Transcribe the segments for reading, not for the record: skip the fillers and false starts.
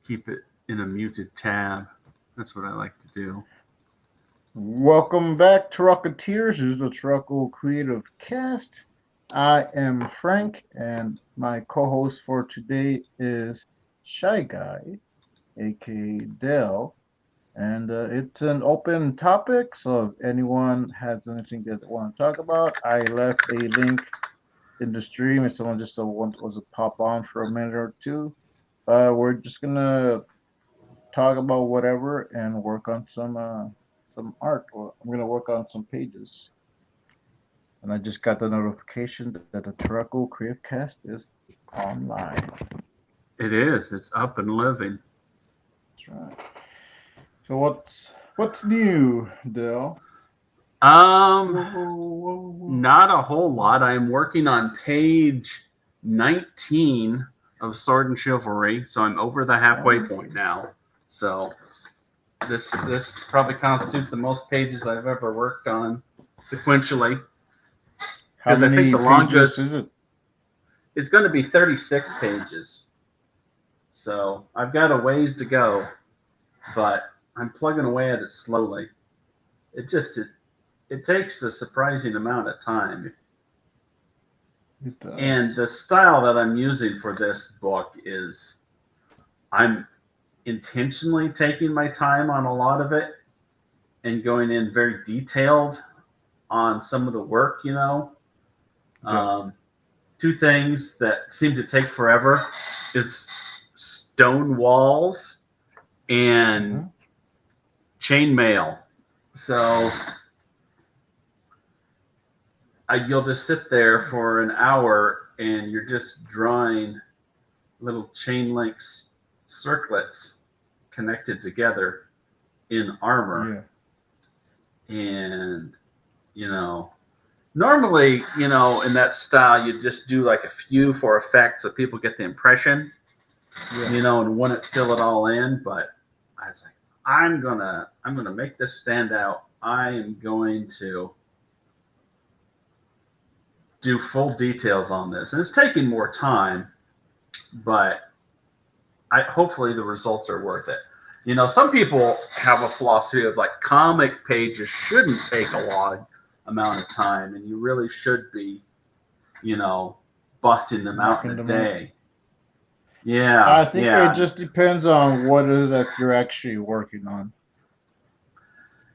keep it in a muted tab. That's what I like to do. Welcome back, Trucketeers. This is the Turaco Creative Cast. I am Frank, and my co-host for today is Shy Guy, aka Dell. And it's an open topic, so if anyone has anything that they want to talk about, I left a link in the stream if someone just wants to pop on for a minute or two. We're just gonna talk about whatever and work on some art. Or I'm gonna work on some pages. And I just got the notification that the Turaco CreativeCast is online. It is. It's up and living. That's right. So what's new, Dale? Um, Whoa, whoa, whoa. Not a whole lot. I am working on page 19 of Sword and Chivalry, so I'm over the halfway Oh, point now. So this probably constitutes the most pages I've ever worked on sequentially, how because I think many the pages longest is it? is going to be 36 pages. So I've got a ways to go, but I'm plugging away at it slowly. It takes a surprising amount of time. It does. And the style that I'm using for this book is I'm intentionally taking my time on a lot of it and going in very detailed on some of the work, you know. Yeah. Um, Two things that seem to take forever is stone walls and Mm-hmm. chainmail. So you'll just sit there for an hour and you're just drawing little chain links circlets connected together in armor. Yeah. And, you know, normally, in that style, you just do like a few for effect so people get the impression, Yeah. and wouldn't fill it all in. But I was like, I'm gonna make this stand out. I am going to do full details on this, and it's taking more time, but hopefully the results are worth it. Some people have a philosophy of like comic pages shouldn't take a long amount of time, and you really should be, you know, busting them out in Knocking a them out. day. Yeah, I think it yeah, just depends on what it is that you're actually working on.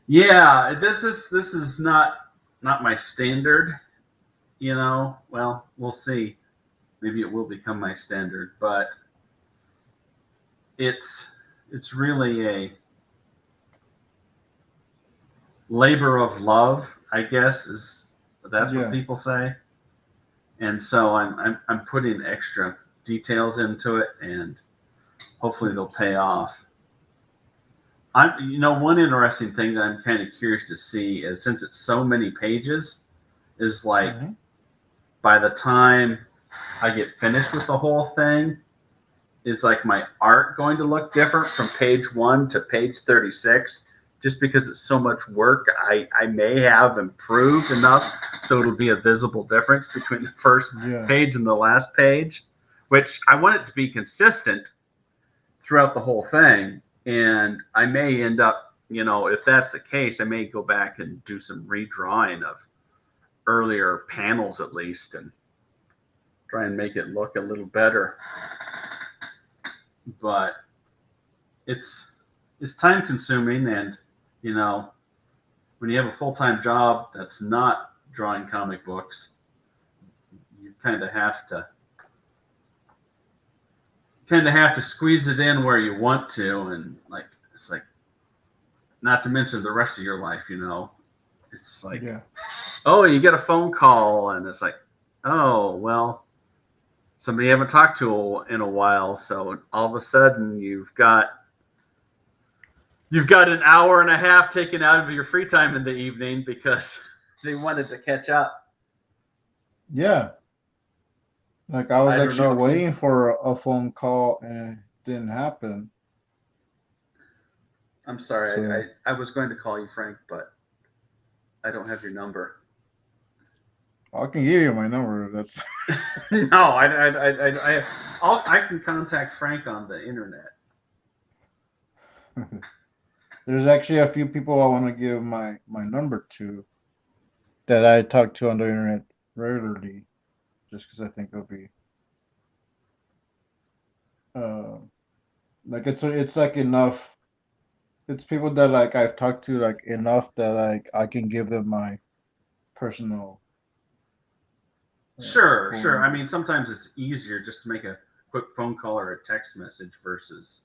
yeah. This is not my standard. Well, we'll see. Maybe it will become my standard, but it's it's really a labor of love, I guess, is that's what Yeah. people say. And so I'm putting extra details into it, and hopefully they'll pay off. One interesting thing that I'm kind of curious to see is, since it's so many pages, is like Mm-hmm. by the time I get finished with the whole thing, is like my art going to look different from page 1 to page 36? Just because it's so much work, I may have improved enough so it'll be a visible difference between the first Yeah. page and the last page, which I want it to be consistent throughout the whole thing. And I may end up, if that's the case, I may go back and do some redrawing of earlier panels at least, and try and make it look a little better. But it's it's time consuming, and you know when you have a full time job that's not drawing comic books, you kind of have to squeeze it in where you want to, and like it's like, not to mention the rest of your life. It's like, Yeah. oh, you get a phone call and it's like, oh well, somebody you haven't talked to in a while, so all of a sudden you've got an hour and a half taken out of your free time in the evening because they wanted to catch up. Yeah. Like I was I don't actually know if you. waiting for a phone call and it didn't happen. I'm sorry. So I was going to call you Frank, but I don't have your number. I can give you my number. That's No, I can contact Frank on the internet. There's actually a few people I want to give my number to that I talk to on the internet regularly, just because I think it'll be uh, like it's like enough. It's people that like I've talked to like enough that like I can give them my personal Sure, phone sure. I number. mean, sometimes it's easier just to make a quick phone call or a text message versus,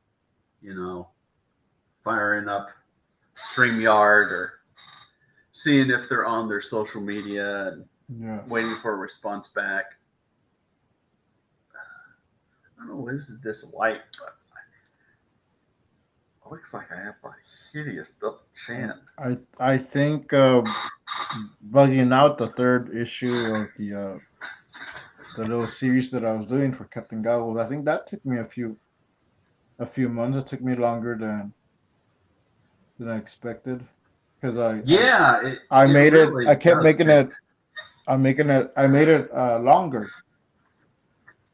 you know, firing up StreamYard or seeing if they're on their social media and Yeah. waiting for a response back. I don't know what is this light, but it looks like I have a hideous double chin. I think bugging out the third issue of the little series that I was doing for Captain Goggles. I think that took me a few months. It took me longer than I expected because Yeah, I it made it. I really kept does making take. it. I'm making it. I made it longer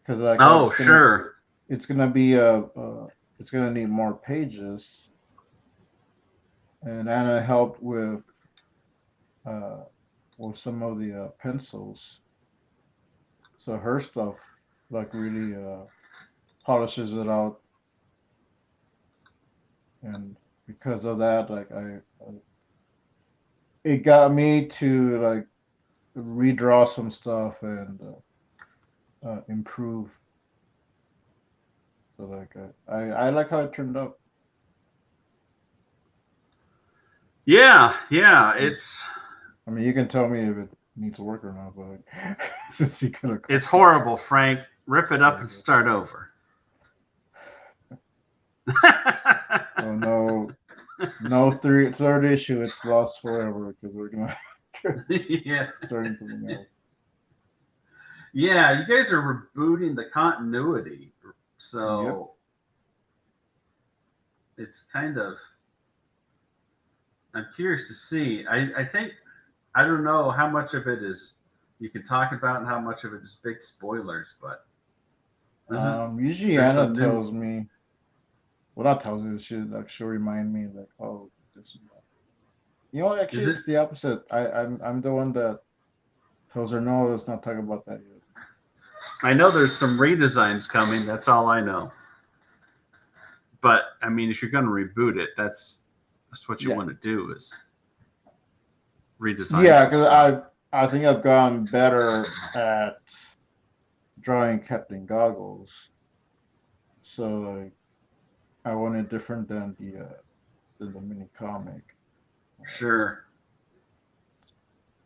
because like Oh, sure. it's gonna be it's gonna need more pages. And Anna helped uh with some of the pencils, so her stuff like really polishes it out, and because of that, like it got me to like redraw some stuff and improve. So like I like how it turned out. Yeah, yeah. I mean, you can tell me if it needs work or not, but since you could have It's caught horrible, Frank. Rip it up and it. start over. Oh no, no third issue. It's lost forever because we're gonna Yeah. starting something else. Yeah, you guys are rebooting the continuity. Yep. So it's kind of, I'm curious to see. I think, I don't know how much of it is you can talk about and how much of it is big spoilers, but isn't Usually there's Anna some new, tells me. Well, not tells me. She'll remind me like, oh, this and that. You know, is actually, it, it's the opposite. I'm the one that tells her no. Let's not talk about that yet. I know there's some redesigns coming. That's all I know. But I mean, if you're going to reboot it, that's what you Yeah, want to do is redesign yeah, some because stuff. I think I've gotten better at drawing Captain Goggles. So like, I want it different than the mini comic. Sure.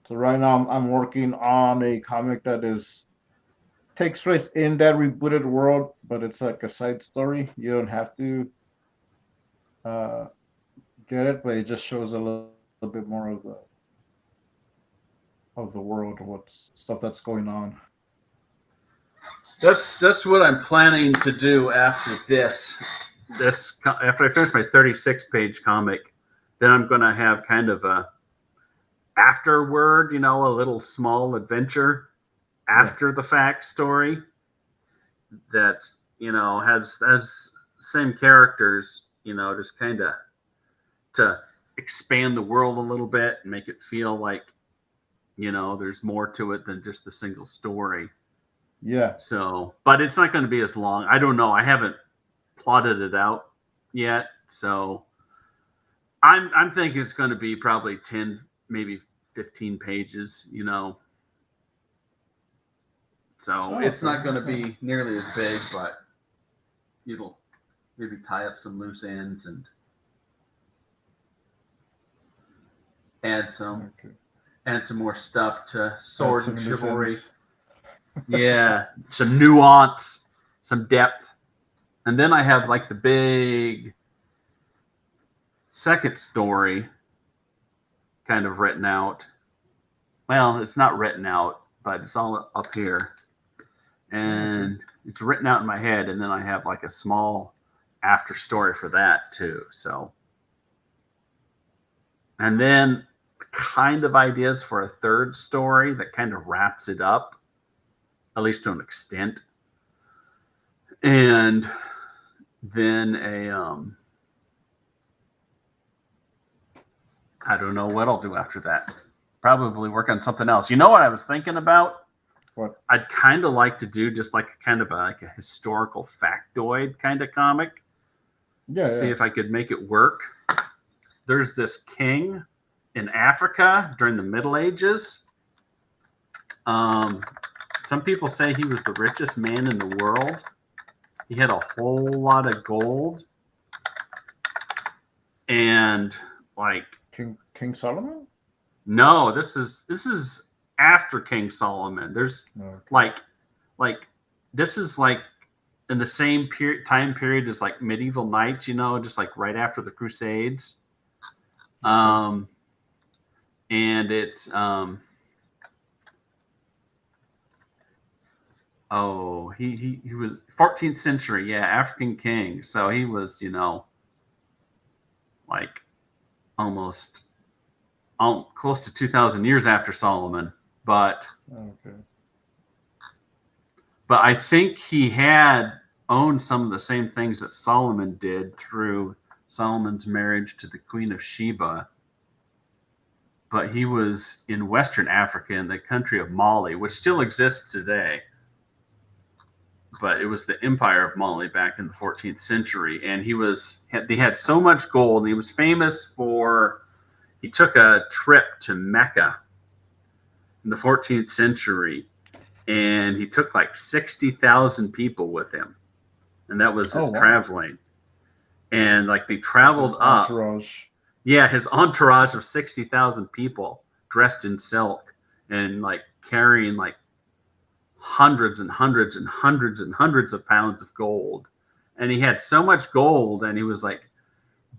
So right now I'm working on a comic that is takes place in that rebooted world, but it's like a side story. You don't have to uh, get it, but it just shows a little bit more of the world, what's stuff that's going on. That's what I'm planning to do after this. After I finish my 36 page comic, then I'm going to have kind of a afterword, a little small adventure Yeah, after the fact story that has same characters, just kind of to expand the world a little bit and make it feel like there's more to it than just a single story. yeah. So, but it's not going to be as long. I don't know. I haven't plotted it out yet, so I'm thinking it's going to be probably 10, maybe 15 pages. So Oh, it's okay, not going to okay, be nearly as big, but it'll maybe tie up some loose ends and add some okay. add some more stuff to Add Sword and some loose Chivalry. ends. Yeah, some nuance, some depth, and then I have like the big second story kind of written out. Well, it's not written out, but it's all up here, Okay. and it's written out in my head, and then I have like a small after story for that too. So, and then kind of ideas for a third story that kind of wraps it up, at least to an extent, and then I don't know what I'll do after that. Probably work on something else. You know what I was thinking about? What? I'd kind of like to do just like a historical factoid kind of comic. Yeah, See yeah. if I could make it work. There's this king in Africa during the Middle Ages. Some people say he was the richest man in the world. He had a whole lot of gold. And like King Solomon? no, this is after King Solomon. There's Okay. like this is like in the same time period as like medieval knights, just like right after the Crusades. Okay. And it's oh, he was 14th century, yeah, African king. So he was, like almost close to 2,000 years after Solomon. But Okay. I think he had owned some of the same things that Solomon did through Solomon's marriage to the Queen of Sheba. But he was in Western Africa in the country of Mali, which still exists today. But it was the Empire of Mali back in the 14th century, and they had so much gold, and he was famous for he took a trip to Mecca in the 14th century, and he took like 60,000 people with him, and that was Oh his wow. traveling, and like they This is traveled up. entourage. Yeah, his entourage of 60,000 people dressed in silk and like carrying like hundreds and hundreds and hundreds and hundreds of pounds of gold. And he had so much gold, and he was like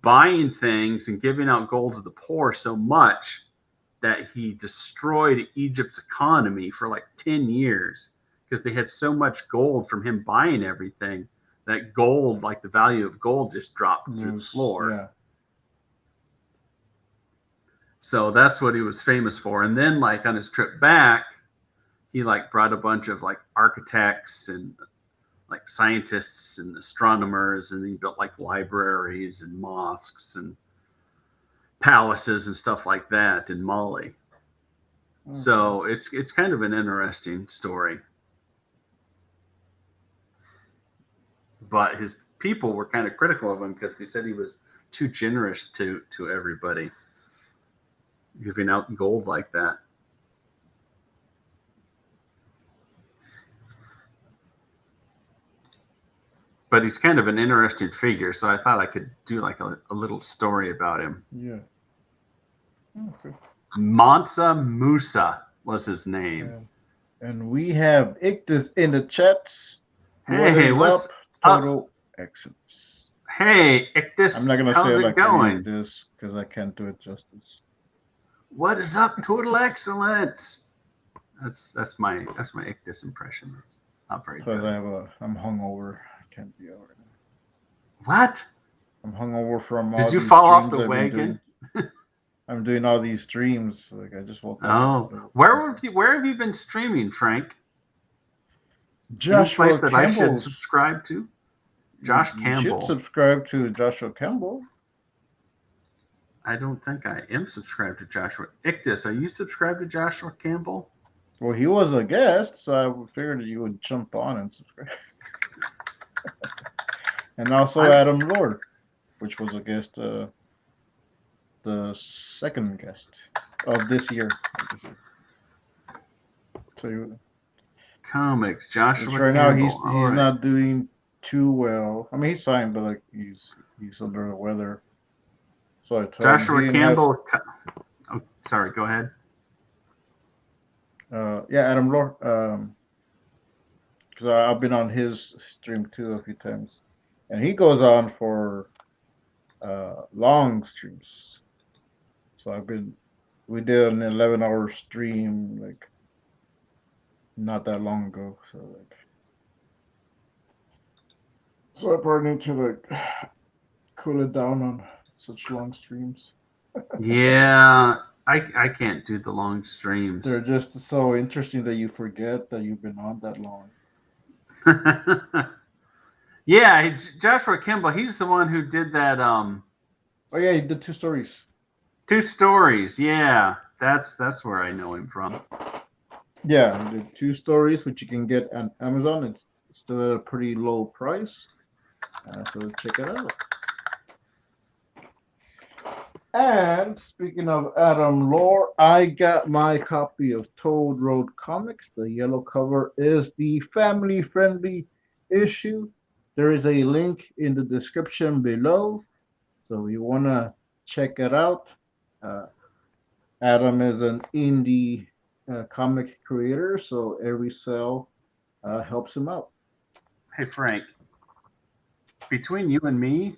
buying things and giving out gold to the poor so much that he destroyed Egypt's economy for like 10 years because they had so much gold from him buying everything that gold, like the value of gold, just dropped through the floor. Yeah. So that's what he was famous for. And then like on his trip back, he like brought a bunch of like architects and like scientists and astronomers, and he built like libraries and mosques and palaces and stuff like that in Mali. Okay. So it's kind of an interesting story. But his people were kind of critical of him because they said he was too generous to everybody, giving out gold like that. But he's kind of an interesting figure, so I thought I could do like a little story about him. Yeah. Okay. Mansa Musa was his name. And we have Ictus in the chats. What Hey, is what's up? up? Total excellence. Hey, Ictus, I'm not gonna how's say it it like going? this because I can't do it justice. What is up, total excellence? That's my Ictus impression. It's not very Because good. I'm hungover. I can't be over it. What? I'm hungover from Did all you these fall off streams the I've been wagon? doing. I'm doing all these streams. Like I just woke up. Oh, where have you been streaming, Frank? Any place Joshua that I should Campbell's. subscribe to? Josh You should Campbell. subscribe to Joshua Campbell. I don't think I am subscribed to Joshua. Ictus, are you subscribed to Joshua Campbell? Well, he was a guest, so I figured you would jump on and subscribe. And also Adam Lord, which was a guest, the second guest of this year. So Comics, Joshua right now Campbell. he's not doing too well. I mean, he's fine, but like he's under the weather. So I told him Joshua Campbell. Oh, sorry, go ahead. Yeah, Adam Lord. Because I've been on his stream too a few times, and he goes on for long streams. So we did an 11-hour stream like not that long ago. So I probably need to like cool it down on such long streams. Yeah, I can't do the long streams. They're just so interesting that you forget that you've been on that long. Yeah, Joshua Campbell, he's the one who did that. Oh yeah, he did 2 stories. Two Stories. Yeah, that's where I know him from. Yeah, the 2 stories which you can get on Amazon. It's still at a pretty low price, so check it out. And speaking of Adam Lore, I got my copy of Toad Road Comics. The yellow cover is the family-friendly issue. There is a link in the description below, so you wanna check it out. Uh, Adam is an indie comic creator, so every sale helps him out. Hey Frank, between you and me,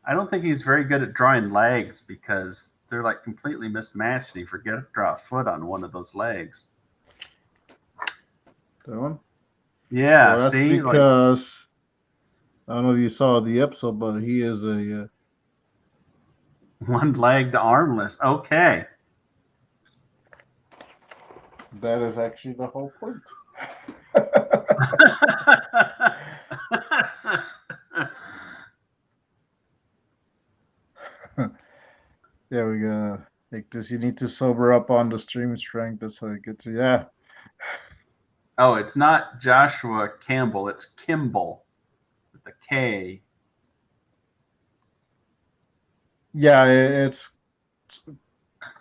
I don't think he's very good at drawing legs because they're like completely mismatched, and he forget to draw a foot on one of those legs. That one. Yeah, Well, that's see, like because I don't know if you saw the episode, but he is a one-legged armless. Okay. that is actually the whole point. There we go. Like this, you need to sober up on the stream strength. That's how it gets you. Yeah, Oh, it's not Joshua Campbell. It's Kemble with a K. yeah. It's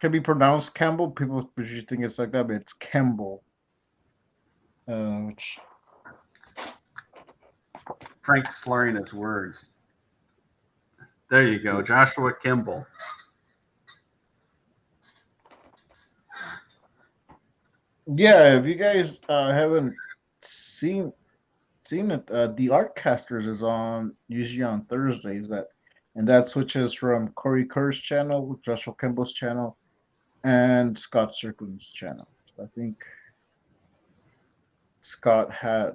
can be pronounced Campbell. People usually think it's like that, but it's Kemble. Which Frank's slurring his words. There you go, yes. Joshua Kimball. Yeah, if you guys haven't seen it, the Artcasters is on usually on Thursdays. That switches from Corey Kerr's channel, Joshua Kimball's channel, and Scott Strickland's channel. So I think Scott had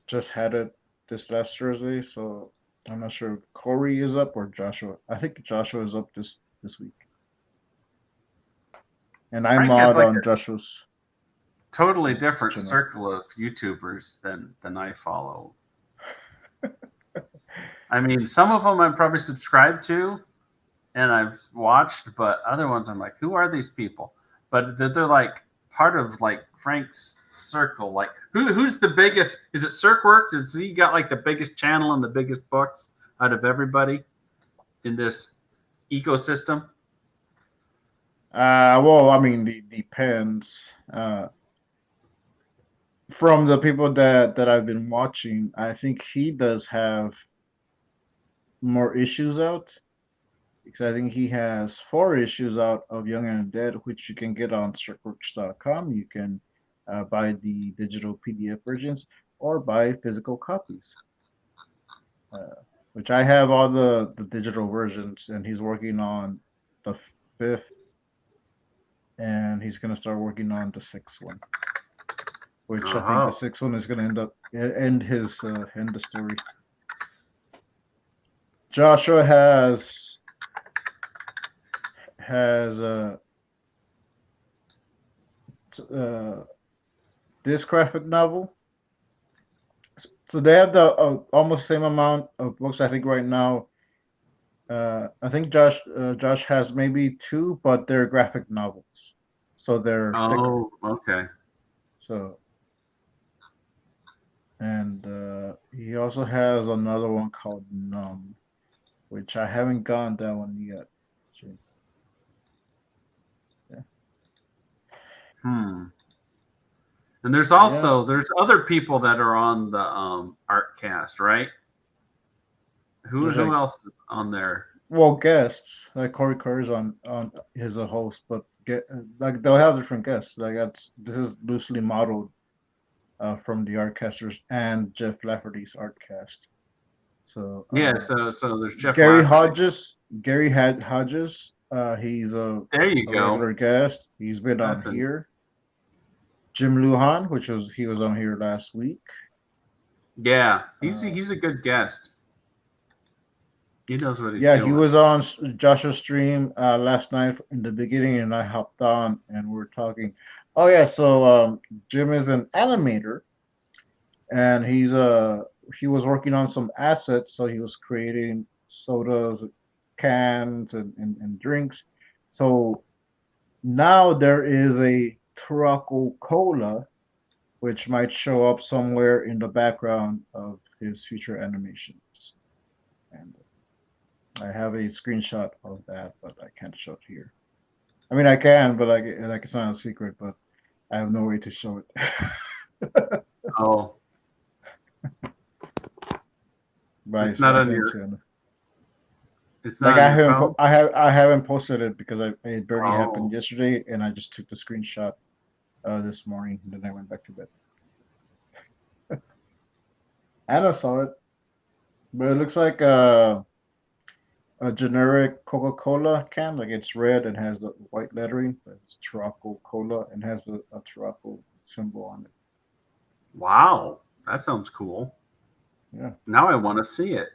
just had it this last Thursday, so I'm not sure if Corey is up or Joshua. I think Joshua is up this week, and I Frank has mod like on a Joshua's totally different channel. circle of YouTubers than I follow. I mean, some of them I'm probably subscribed to and I've watched, but other ones I'm like, who are these people? But they're like part of like Frank's circle. Like, who's the biggest? Is it Cirqueworks? Is he got like the biggest channel and the biggest books out of everybody in this ecosystem? Well, I mean, it depends. From the people that I've been watching, I think he does have more issues out because I think he has 4 issues out of Young and Dead, which you can get on circworks.com. You can buy the digital PDF versions or buy physical copies. Which I have all the digital versions, and he's working on the fifth, and he's gonna start working on the sixth one. Which I think the Oh, sixth one is gonna end the story. Joshua has uh, this graphic novel. So they have the almost same amount of books. I think right now. I think Josh has maybe 2, but they're graphic novels, so they're thicker. oh, okay. So and he also has another one called Numb, which I haven't gotten that one yet. Yeah. Hmm. And Yeah. there's other people that are on the Artcast, right? Who There's who like else is on there? well guests like Corey Kerr's on his a host, but get like they'll have different guests. Like this is loosely modeled from the Artcasters and Jeff Lafferty's Artcast. So Yeah, so there's Jeff Gary Lafferty. Hodges, Gary had Hodges. He's There you a go. regular guest. He's been on That's a here. Jim Lujan, he was on here last week. yeah. Uh, He's a good guest. He knows what he's yeah, he doing. was on Josh's stream last night in the beginning, and I hopped on and we were talking. Oh yeah, so Jim is an animator, and he was working on some assets, so he was creating sodas, cans, and drinks. So now there is a Turaco Cola, which might show up somewhere in the background of his future animations. And I have a screenshot of that, but I can't show it here. I mean, I can, but like it's not a secret, but I have no way to show it. Oh, But it's not I on sent your. it to him. It's Like not on your phone. I haven't posted it because it barely happened Oh, yesterday, and I just took the screenshot this morning, and then I went back to bed. Anna saw it, but it looks like a generic Coca-Cola can. Like it's red and has the white lettering, but it's Turaco Cola and has a Turaco symbol on it. wow, that sounds cool. Yeah, Now I want to see it.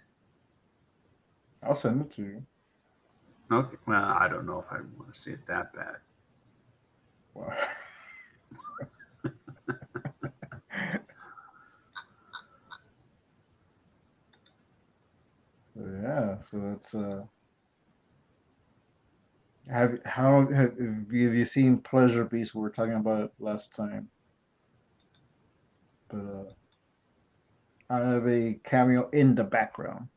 I'll send it to you. Okay, well, I don't know if I want to see it that bad. Wow. Yeah, so it's have you seen Pleasure Beast? We were talking about it last time, but I have a cameo in the background.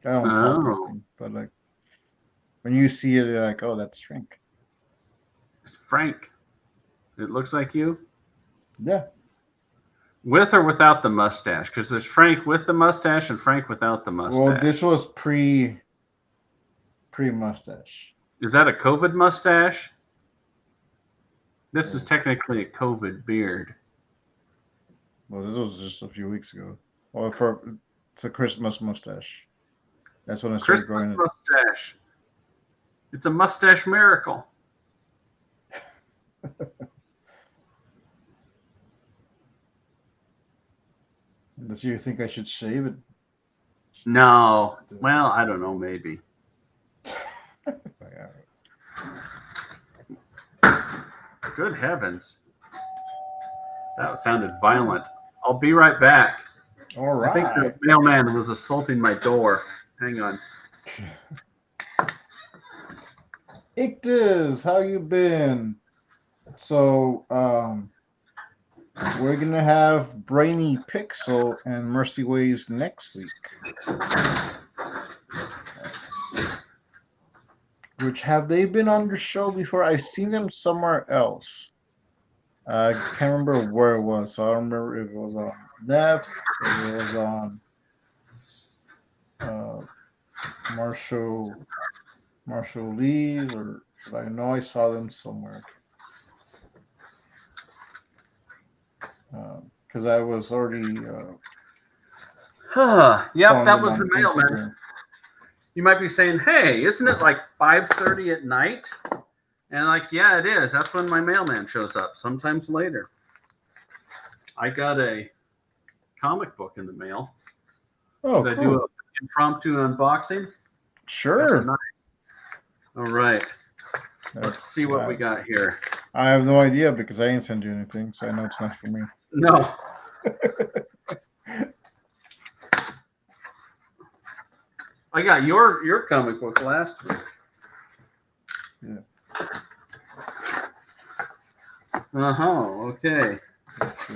I don't talk or Oh, anything, but like when you see it, you're like, oh, that's Frank. it's Frank. It looks like you. Yeah. With or without the mustache? Because there's Frank with the mustache and Frank without the Well, this mustache. was pre mustache. Is that a COVID mustache? This is Oh, technically a COVID beard. well, this was just a few weeks ago. Well, for it's a Christmas mustache. That's when I started Christmas growing it. mustache. It's a mustache miracle. Does you think I should shave it? No. Well, I don't know, maybe. Yeah. Good heavens. That sounded violent. I'll be right back. All I think the right. mailman was assaulting my door. Hang on. Ictus, how you been? So, we're gonna have Brainy Pixel and Mercy Ways next week. Which have they been on the show before? I've seen them somewhere else. I can't remember where it was. So I don't remember if it was on Neps, if it was on uh, Marshall Lee's, or but I know I saw them somewhere. Because I was already Yep, following that them was the on mailman. Instagram. You might be saying, "Hey, isn't it like 5:30 at night?" And like, yeah, it is. That's when my mailman shows up. Sometimes later. I got a comic book in the mail. Oh, Should I do cool. an impromptu unboxing? That's a Sure. nice. All right. Let's That's see what we got here. I have no idea because I ain't send you anything, so I know it's not for me. No. I got your comic book last week. Yeah. Okay. So,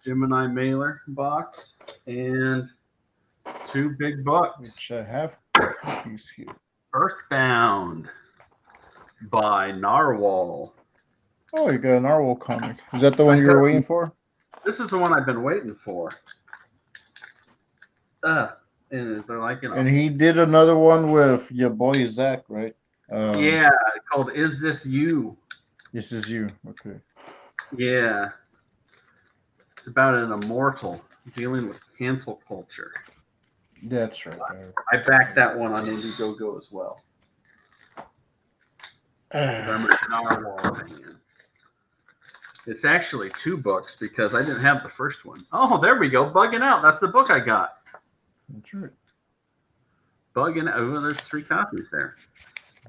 Gemini mailer box and 2 big books. which I have copies here. Earthbound by Narwhal. Oh, you got an Narwhal comic. Is that the one you were waiting for? This is the one I've been waiting for. And they're like, And he did another one with your boy Zach, right? yeah, called Is This You? This is you. Okay. Yeah. It's about an immortal dealing with cancel culture. That's right. I backed that one on Indiegogo as well. Because I'm a Narwhal fan. It's actually 2 books because I didn't have the first one. Oh, there we go. Bugging Out. That's the book I got. That's right. Bugging Out. Oh, there's 3 copies there.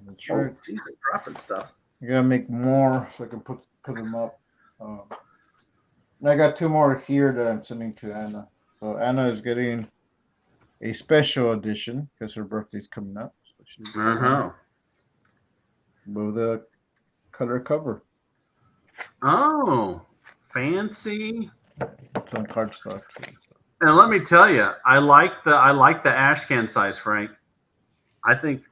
That's Oh, right. geez, I'm dropping stuff. I gotta make more so I can put them up. And I got 2 more here that I'm sending to Anna. So Anna is getting a special edition because her birthday's coming up. So she's with the color cover. Oh, fancy. It's on cardstock too. And let me tell you, I like the ash can size, Frank. I think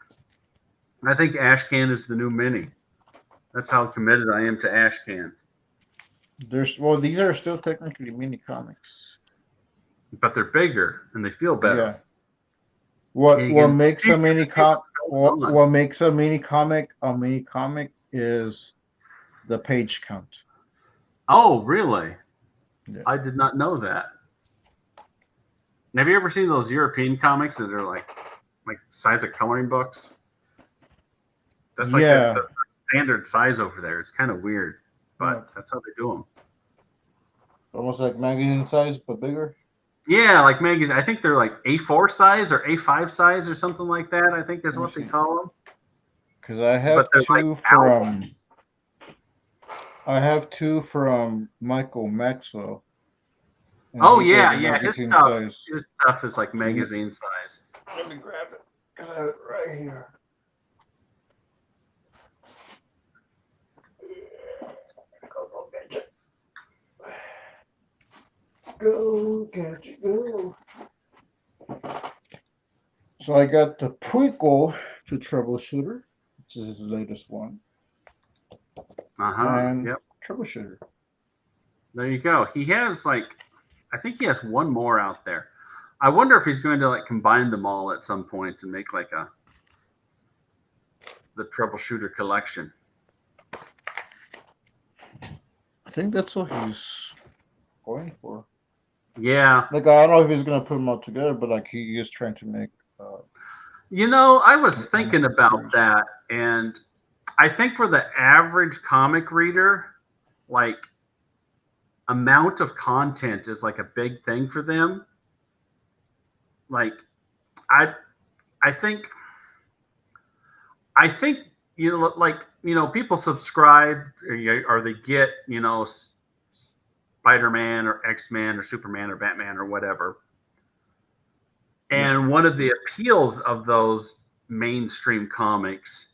ash can is the new mini. That's how committed I am to ash can. These are still technically mini comics. But they're bigger and they feel better. Yeah. What You can makes see a mini what's going on. what makes a mini comic is the page count. Oh, really? Yeah. I did not know that. Have you ever seen those European comics that are like size of coloring books? That's like Yeah. the standard size over there. It's kind of weird, but Yeah. that's how they do them. Almost like magazine size, but bigger. Yeah, like magazine. I think they're like A4 size or A5 size or something like that. I think is Let me what they see. call them. Because I But have they're like two albums. from Michael Maxwell. And Oh he did yeah, yeah. His magazine stuff, size. his stuff is like Let me- magazine size. Let me grab it. I have it right here. Go, catch it, go. So I got the prequel to Troubleshooter, which is his latest one, and Yep. Troubleshooter. There you go. He has I think he has one more out there. I wonder if he's going to like combine them all at some point and make like the Troubleshooter collection. I think that's what he's going for. Yeah. Like I don't know if he's gonna put them all together, but like he is trying to make. I was thinking about that, and I think for the average comic reader, like amount of content is like a big thing for them. Like I I think people subscribe or they get Spider-Man or X-Men or Superman or Batman or whatever. And one of the appeals of those mainstream comics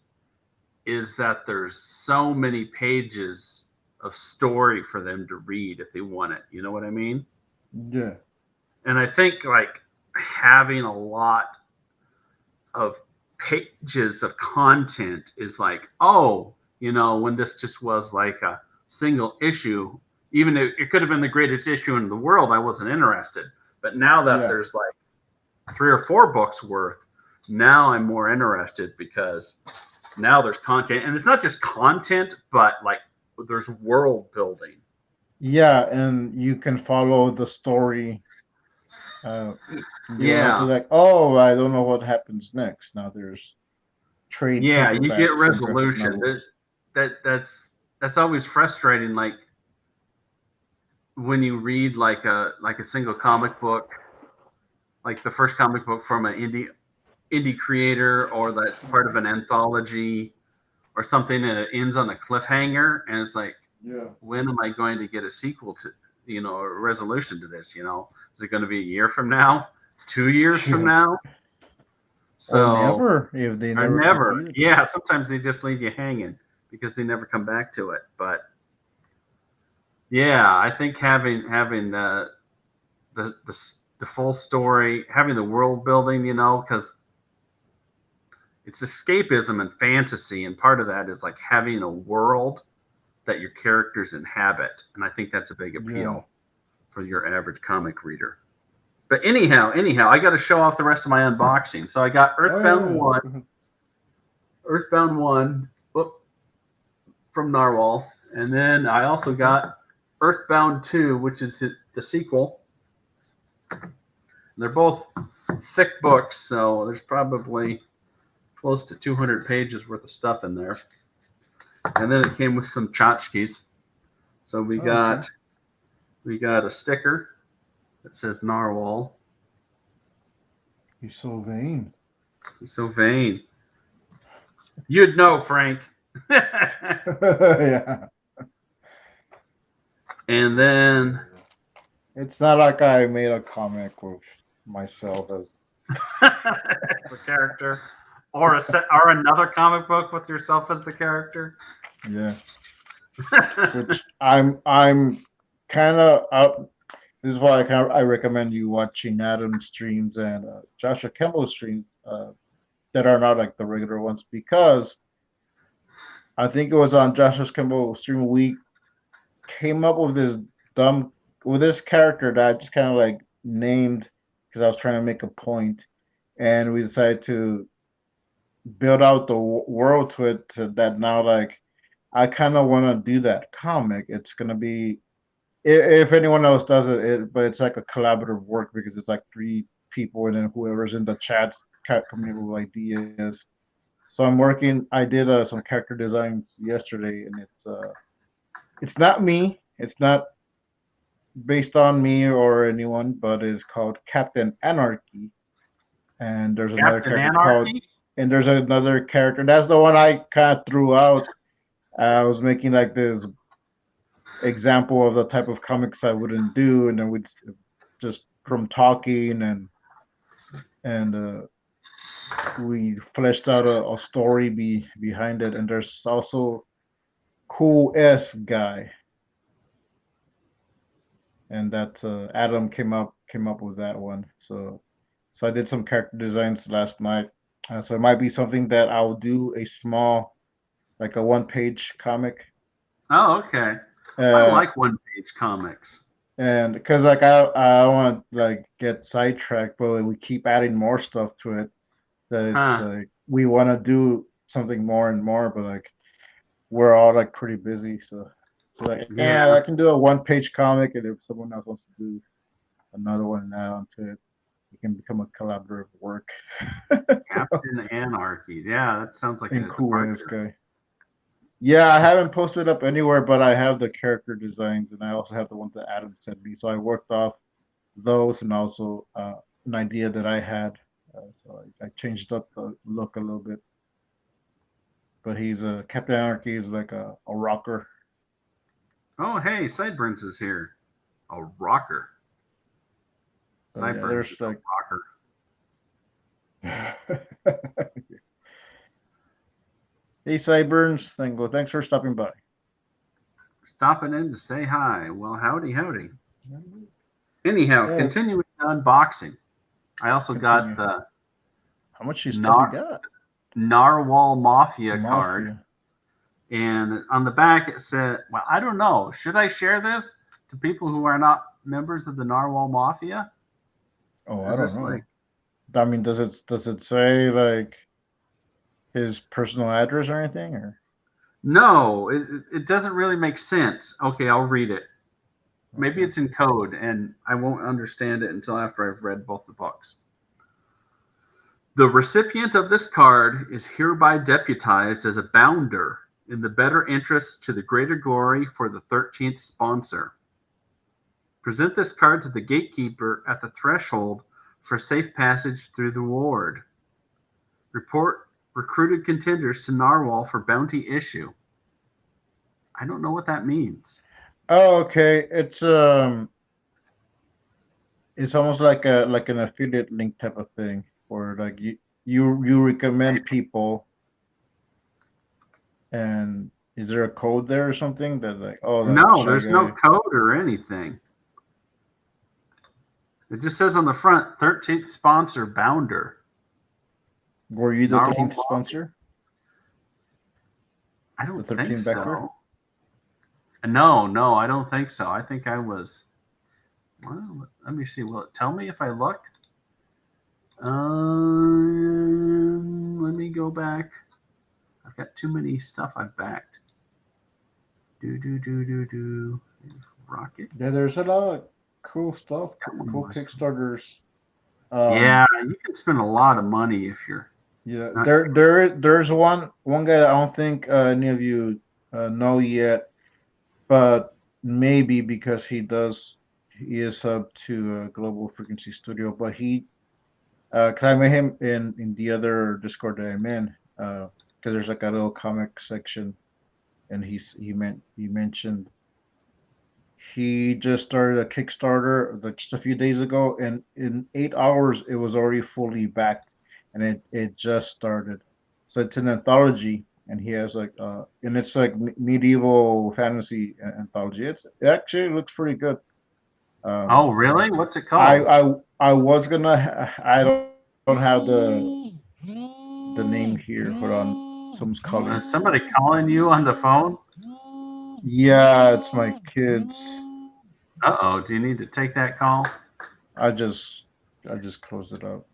is that there's so many pages of story for them to read if they want it. You know what I mean? Yeah. And I think like having a lot of pages of content is like, when this just was like a single issue, even if it could have been the greatest issue in the world, I wasn't interested. But now that there's like 3 or 4 books worth, now I'm more interested because now there's content, and it's not just content, but like there's world building. Yeah, and you can follow the story. Like, oh, I don't know what happens next. Now there's trade. Yeah, you get resolution. That's always frustrating. Like when you read like a single comic book, like the first comic book from an indie creator, or that's part of an anthology or something, and it ends on a cliffhanger, and it's like, when am I going to get a sequel to, a resolution to this? Is it going to be a year from now, 2 years from now? So or never, if they never. Yeah, sometimes they just leave you hanging because they never come back to it. But yeah, I think having the full story, having the world building, because it's escapism and fantasy, and part of that is like having a world that your characters inhabit, and I think that's a big appeal for your average comic reader. But anyhow, I got to show off the rest of my unboxing. So I got Earthbound 1 from Narwhal, and then I also got Earthbound 2, which is the sequel. They're both thick books, so there's probably close to 200 pages worth of stuff in there. And then it came with some tchotchkes. So we got a sticker that says Narwhal. He's so vain. You'd know, Frank. Yeah. And then it's not like I made a comic with myself as the character. or another comic book with yourself as the character. Yeah, which I'm kind of out. This is why I recommend you watching Adam's streams and Joshua Kemble's streams that are not like the regular ones, because I think it was on Joshua Kemble's stream we came up with dumb this character that I just kind of like named because I was trying to make a point, and we decided to build out the world to it to that now like I kind of want to do that comic. It's gonna be if anyone else does but it's like a collaborative work because it's like three people and then whoever's in the chats coming up with ideas. So I'm working. I did some character designs yesterday, and it's not me. It's not based on me or anyone, but it's called Captain Anarchy. And there's another Captain character called Anarchy. and there's another character. That's the one I kind of threw out. I was making like this example of the type of comics I wouldn't do, and then we'd just from talking and we fleshed out a story behind it. And there's also Cool S guy, and that Adam came up with that one. So I did some character designs last night. So it might be something that I'll do a small, like a one-page comic. Oh, okay. I Uh, like one-page comics. and because like I want to like get sidetracked, but we keep adding more stuff to it. That it's Huh. like we want to do something more and more, but like we're all like pretty busy. So like Yeah. I can do a one-page comic, and if someone else wants to do another one and add on to it, it can become a collaborative work. So, Captain Anarchy. Yeah, that sounds like and a cool as departure. guy. Yeah, I haven't posted up anywhere, but I have the character designs, and I also have the ones that Adam sent me. So I worked off those, and also an idea that I had. So I changed up the look a little bit. But he's a Captain Anarchy is like a rocker. Oh, hey, Sideburns is here. A rocker. So yeah, Sideburns there's is a like rocker. hey Cyburns, thanks for stopping by. Stopping in to say hi. Well, howdy, howdy. Anyhow, Yeah, continuing the unboxing. I also got continue. the How much stuff you Nar- got? Narwhal Mafia card. Mafia. And on the back it said, well, I don't know. Should I share this to people who are not members of the Narwhal Mafia? Oh, I Is don't this know. like, I mean, does it say like his personal address or anything or? no, it doesn't really make sense. Okay, I'll read it. Maybe Okay. it's in code and I won't understand it until after I've read both the books. The recipient of this card is hereby deputized as a bounder in the better interest to the greater glory for the 13th sponsor. Present this card to the gatekeeper at the threshold for safe passage through the ward. Report recruited contenders to Narwhal for bounty issue. I don't know what that means. Oh, okay. It's almost like a like an affiliate link type of thing, where like you recommend people, and is there a code there or something that like that No, shy there's no guy? code or anything. It just says on the front, 13th sponsor Bounder. Were you the Narwhal 13th Mafia. sponsor? I The don't think 13th backer? so. No, I don't think so. I think I was. Well, let me see. Will it tell me if I look? Let me go back. I've got too many stuff I've backed. Do. Rocket. Yeah, there's a lot of cool stuff, That one cool was. Kickstarters. Yeah, Um, you can spend a lot of money if you're yeah, not. there's one guy that I don't think any of you know yet, but maybe because he is up to Global Frequency Studio, but cause I met him in the other Discord that I'm in, cause there's like a little comic section, and he mentioned he just started a Kickstarter like just a few days ago, and in 8 hours it was already fully backed. and it just started. So it's an anthology, and he has and it's like medieval fantasy anthology. It actually looks pretty good. Um, Oh, really? What's it I called? I I was gonna. I don't have the name here. Hold on, someone's calling. Is somebody calling you on the phone? Yeah, it's my kids. Uh-oh, do you need to take that call? I just I just closed it out.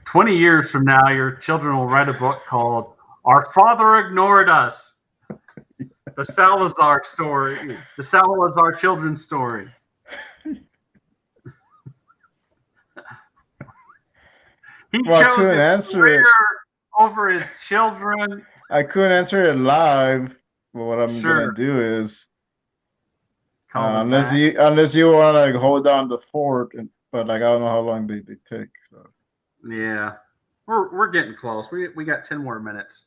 20 years from now, your children will write a book called Our Father Ignored Us. The Salazar story. The Salazar children's story. He Well, I chose couldn't his answer it. career over his children. I couldn't answer it live. But what I'm gonna Sure. do is, Call them back. unless you want to like hold down the fort, but like I don't know how long they take. So Yeah. We're getting close. We got 10 more minutes.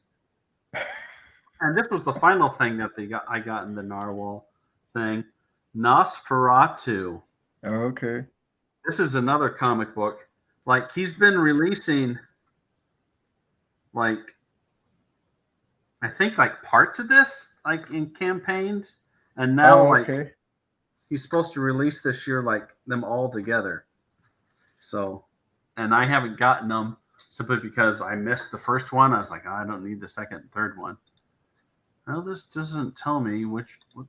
And this was the final thing that I got in the narwhal thing. Nosferatu. okay. This is another comic book. Like he's been releasing like I think like parts of this like in campaigns, and now Oh, like okay. he's supposed to release this year like them all together. So, and I haven't gotten them simply because I missed the first one. I was like, oh, I don't need the second and third one. Well, this doesn't tell me what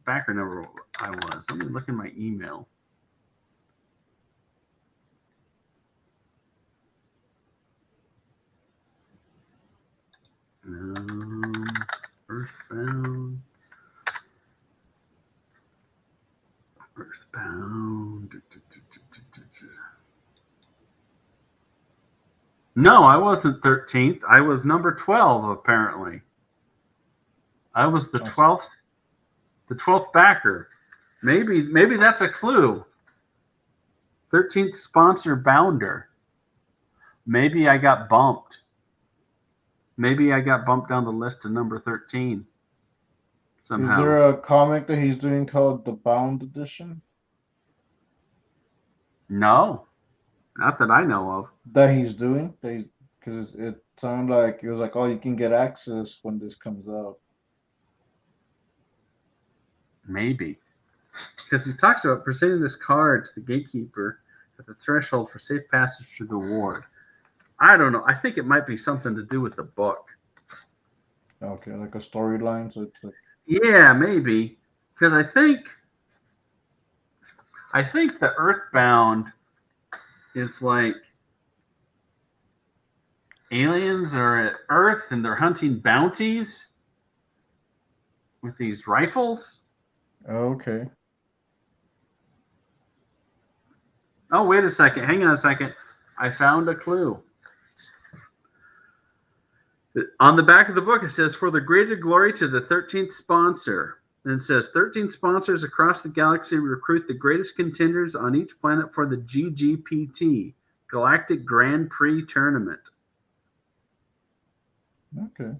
backer number I was. Let me look in my email. Earthbound. Earthbound. No, I wasn't 13th. I was number 12, apparently. I was Awesome. the 12th backer. Maybe that's a clue. 13th sponsor bounder. Maybe I got bumped. Maybe I got bumped down the list to number 13 Is somehow. there a comic that he's doing called the Bound Edition No, not that I know of. that he's doing? Because it sounded like it was like, oh, you can get access when this comes out. Maybe. Because he talks about presenting this card to the gatekeeper at the threshold for safe passage through the ward. I don't know. I think it might be something to do with the book. Okay, like a storyline. So it's like, Yeah, maybe. Because I think the Earthbound is like aliens are at Earth and they're hunting bounties with these rifles. okay. Oh, wait a second. Hang on a second. I found a clue. On the back of the book, it says, for the greater glory to the 13th sponsor. And it says, 13 sponsors across the galaxy recruit the greatest contenders on each planet for the GGPT, Galactic Grand Prix Tournament. Okay.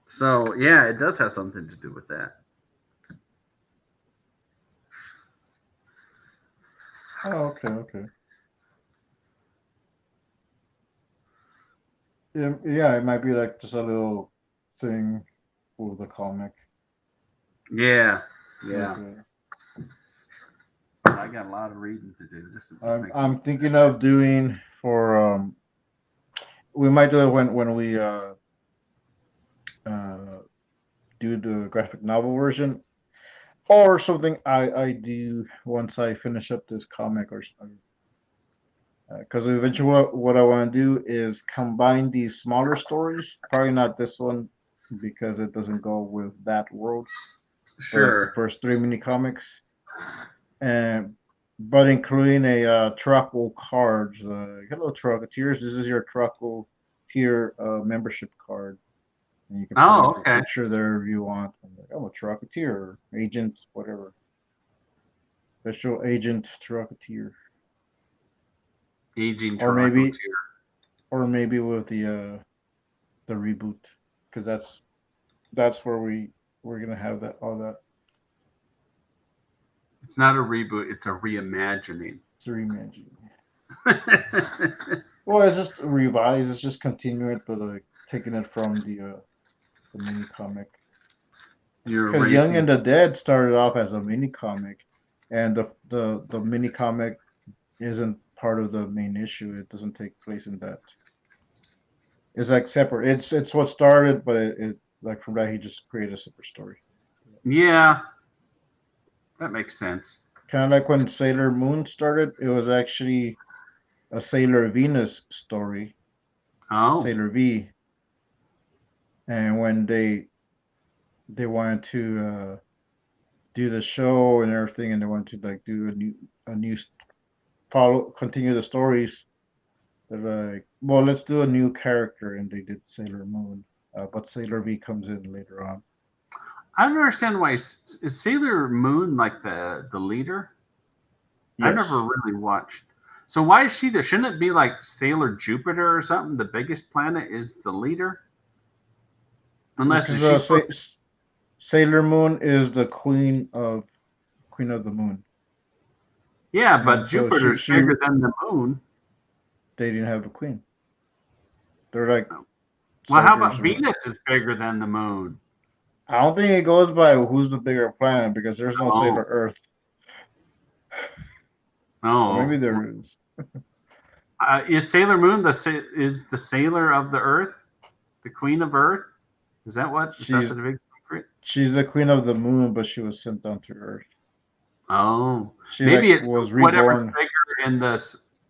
So, yeah, it does have something to do with that. Oh, okay, okay. Yeah, it might be like just a little thing for the comic. Yeah, yeah. Okay. I got a lot of reading to do. This makes me. I'm thinking of doing for we might do it when we uh do the graphic novel version or something I do once I finish up this comic or something. Because eventually what I want to do is combine these smaller stories. Probably not this one because it doesn't go with that world. But like the Sure. first three mini comics, and but including a Turaco cards. Hello Turacoteers, this is your Turaco tier membership card, and you can put Oh, like your okay. picture there if you want. I'm like, I'm a Turacoteer, agent, whatever, special agent Turacoteer, Aging or Turaco maybe tier. with the reboot, because that's where we're gonna have that all that. It's not a reboot, it's a reimagining. It's a reimagining. Well, it's just revised. It's just continuing it, but like taking it from the mini comic. You're Because Young erasing. and the Dead started off as a mini comic, and the mini comic isn't part of the main issue. It doesn't take place in that. It's like separate. It's what started, but it like from that he just created a separate story. Yeah, that makes sense. Kind of like when Sailor Moon started, it was actually a Sailor Venus story, Oh, Sailor V, and when they wanted to do the show and everything, and they wanted to like do a new continue the stories. They're like, well, let's do a new character, and they did Sailor Moon, but Sailor V comes in later on. I don't understand why is Sailor Moon like the leader? I've never Yes, really watched. So why is she there? Shouldn't it be like Sailor Jupiter or something? The biggest planet is the leader, unless because is she supposed to? Sailor Moon is the queen of the moon, Yeah, and but so Jupiter's she bigger than the moon. they didn't have a queen. They're like Well, how soldiers about or Venus is bigger than the moon? I don't think it goes by who's the bigger planet because there's no Sailor Oh, Earth. Or maybe oh. there is. Is Sailor Moon is the sailor of the Earth, the queen of Earth? Is that what? Is that She's the big secret? she's the queen of the moon, but she was sent down to Earth. Oh, She maybe like it's was whatever's reborn. bigger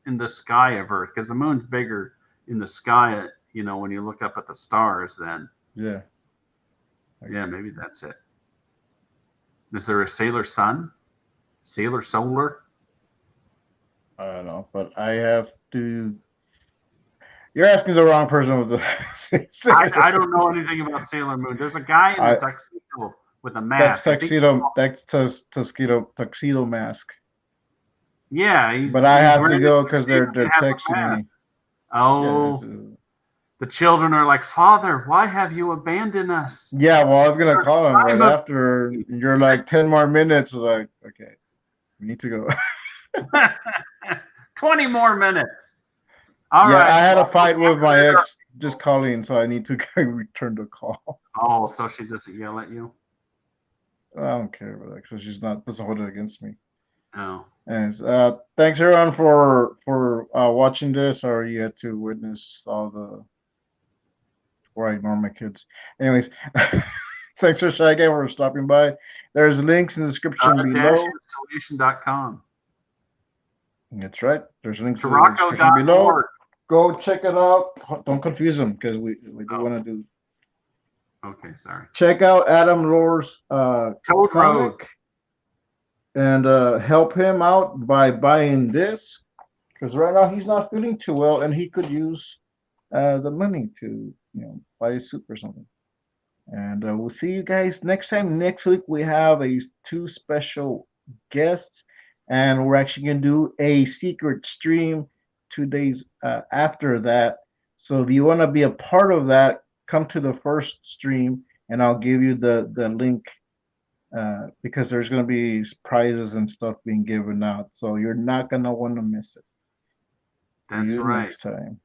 in the sky of Earth, because the moon's bigger in the sky. You know, when you look up at the stars, then Yeah. yeah, maybe that's it. Is there a Sailor Sun? Sailor Solar? I don't know, but I have to. You're asking the wrong person with the Sailor. I don't know anything about Sailor Moon. There's a guy in a I tuxedo with a mask. I think. That's tuxedo mask. Yeah, But I he's have to wearing a go because tuxedo they're and has a texting mask. me. Yeah, this Oh, is. the children are like, Father, why have you abandoned us? Yeah, well, I was gonna For call him time right of after. And you're like 10 more minutes. I was like, okay, we need to go. 20 more minutes. All Yeah, I right. had a Well, we'll fight with wrap my it up, ex just people. calling, so I need to return the call. Oh, so she doesn't yell at you? I don't care, but like, so she's not doesn't hold it against me. Oh. And thanks everyone for watching this, or you had to witness all the where I ignore my kids. Anyways, thanks for Shy Guy for stopping by. There's links in the description below. Installation.com. That's right. There's links in the description below. Turaco.org. Go check it out. Don't confuse them because we do want to do. Okay, sorry. Check out Adam Lore's Toad Road. comic and help him out by buying this because right now he's not feeling too well and he could use the money to buy a soup or something. And we'll see you guys next time. Next week we have two special guests, and we're actually gonna do a secret stream 2 days after that. So if you want to be a part of that, come to the first stream, and I'll give you the link because there's gonna be prizes and stuff being given out. So you're not gonna want to miss it. See That's you right. next time.